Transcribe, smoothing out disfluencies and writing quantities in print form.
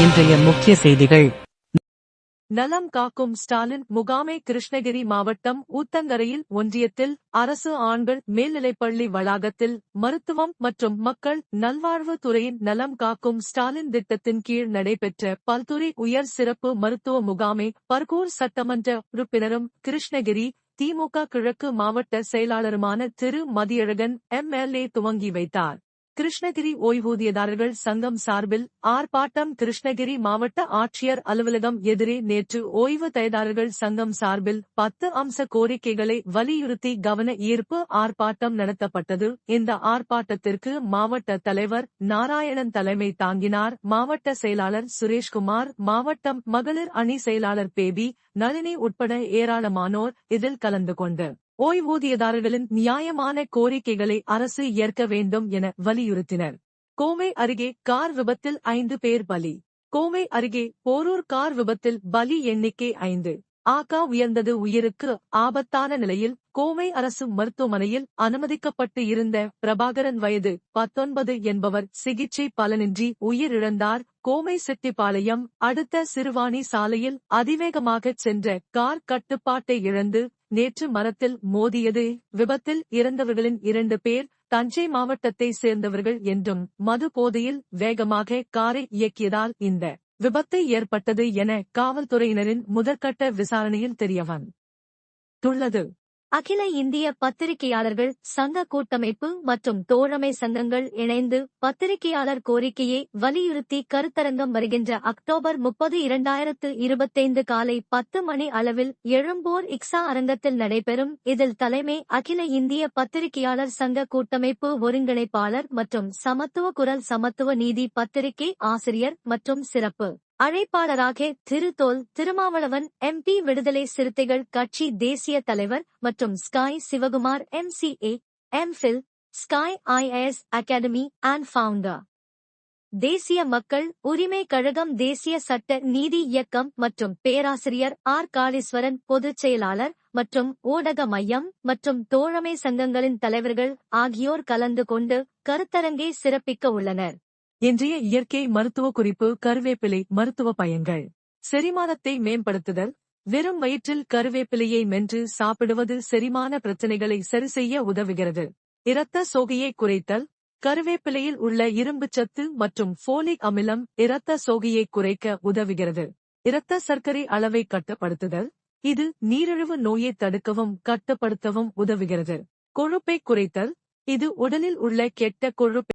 இன்றைய முக்கிய செய்திகள். நலம் காக்கும் ஸ்டாலின் முகாமை கிருஷ்ணகிரி மாவட்டம் ஊத்தங்கரையில் ஒன்றியத்தில் அரசு ஆண்கள் மேல்நிலைப்பள்ளி வளாகத்தில் மருத்துவம் மற்றும் மக்கள் நல்வாழ்வு துறையின் நலம் காக்கும் ஸ்டாலின் திட்டத்தின் கீழ் நடைபெற்ற பல்துறை உயர் சிறப்பு மருத்துவ முகாமை பர்கூர் சட்டமன்ற உறுப்பினரும் கிருஷ்ணகிரி திமுக கிழக்கு மாவட்ட செயலாளருமான திரு மதியழகன் எம்எல்ஏ துவங்கி வைத்தார். கிருஷ்ணகிரி ஓய்வூதியதாரர்கள் சங்கம் சார்பில் ஆர்ப்பாட்டம். கிருஷ்ணகிரி மாவட்ட ஆட்சியர் அலுவலகம் எதிரே நேற்று ஓய்வூதியதாரர்கள் சங்கம் சார்பில் 10 அம்ச கோரிக்கைகளை வலியுறுத்தி கவன ஈர்ப்பு ஆர்ப்பாட்டம் நடத்தப்பட்டது. இந்த ஆர்ப்பாட்டத்திற்கு மாவட்ட தலைவர் நாராயணன் தலைமை தாங்கினார். மாவட்ட செயலாளர் சுரேஷ்குமார், மாவட்டம் மகளிர் அணி செயலாளர் பேபி, நளினி உட்பட ஏராளமானோர் இதில் கலந்து கொண்டு ஓய்வூதியதாரர்களின் நியாயமான கோரிக்கைகளை அரசு ஏற்க வேண்டும் என வலியுறுத்தினர். கோவை அருகே கார் விபத்தில் 5 பேர் பலி. கோவை அருகே போரூர் கார் விபத்தில் பலி எண்ணிக்கை 5 ஆக உயர்ந்தது. உயிருக்கு ஆபத்தான நிலையில் கோவை அரசு மருத்துவமனையில் அனுமதிக்கப்பட்டு இருந்த பிரபாகரன் வயது 19 என்பவர் சிகிச்சை பலனின்றி உயிரிழந்தார். கோவை செட்டிப்பாளையம் அடுத்த சிறுவாணி சாலையில் அதிவேகமாகச் சென்ற கார் கட்டுப்பாட்டை இழந்து நேற்று மரத்தில் மோதியது. விபத்தில் இறந்தவர்களின் 2 பேர் தஞ்சை மாவட்டத்தை சேர்ந்தவர்கள் என்றும் மது போதையில் வேகமாக காரை இயக்கியதால் இந்த விபத்து ஏற்பட்டது என காவல்துறையினரின் முதற்கட்ட விசாரணையில் தெரியவந்துள்ளது. அகில இந்திய பத்திரிகையாளர்கள் சங்க கூட்டமைப்பு மற்றும் தோழமை சங்கங்கள் இணைந்து பத்திரிகையாளர் கோரிக்கையை வலியுறுத்தி கருத்தரங்கம் வருகின்ற அக்டோபர் 30, 2025 காலை 10 மணி அளவில் எழும்பூர் இக்ஸா அரங்கத்தில் நடைபெறும். இதில் தலைமை அகில இந்திய பத்திரிகையாளர் சங்க கூட்டமைப்பு ஒருங்கிணைப்பாளர் மற்றும் சமத்துவ குரல் சமத்துவ நீதி பத்திரிகை ஆசிரியர் மற்றும் சிறப்பு அழைப்பாளராக திரு தொல் திருமாவளவன் எம்பி, விடுதலை சிறுத்தைகள் கட்சி தேசிய தலைவர் மற்றும் Sky Sivakumar MCA, MPhil, Sky IAS academy and founder, தேசிய மக்கள் உரிமை கழகம், தேசிய சட்ட நீதி இயக்கம் மற்றும் பேராசிரியர் காளீஸ்வரன் பொதுச் செயலாளர் மற்றும் ஊடக மையம் மற்றும் தோழமை சங்கங்களின் தலைவர்கள் ஆகியோர் கலந்து கொண்டு கருத்தரங்கை சிறப்பிக்க உள்ளனர். இன்றைய இயற்கை மருத்துவ குறிப்பு. கருவேப்பிலை மருத்துவ பயன்கள். செரிமானத்தை மேம்படுத்துதல். வெறும் வயிற்றில் கருவேப்பிலையை மென்று சாப்பிடுவது செரிமான பிரச்சனைகளை சரிசெய்ய உதவுகிறது. இரத்த சோகையை குறைத்தல். கருவேப்பிலையில் உள்ள இரும்புச்சத்து மற்றும் ஃபோலிக் அமிலம் இரத்த சோகையை குறைக்க உதவுகிறது. இரத்த சர்க்கரை அளவை கட்டுப்படுத்துதல். இது நீரிழிவு நோயை தடுக்கவும் கட்டுப்படுத்தவும் உதவுகிறது. கொழுப்பை குறைத்தல். இது உடலில் உள்ள கெட்ட கொழுப்பை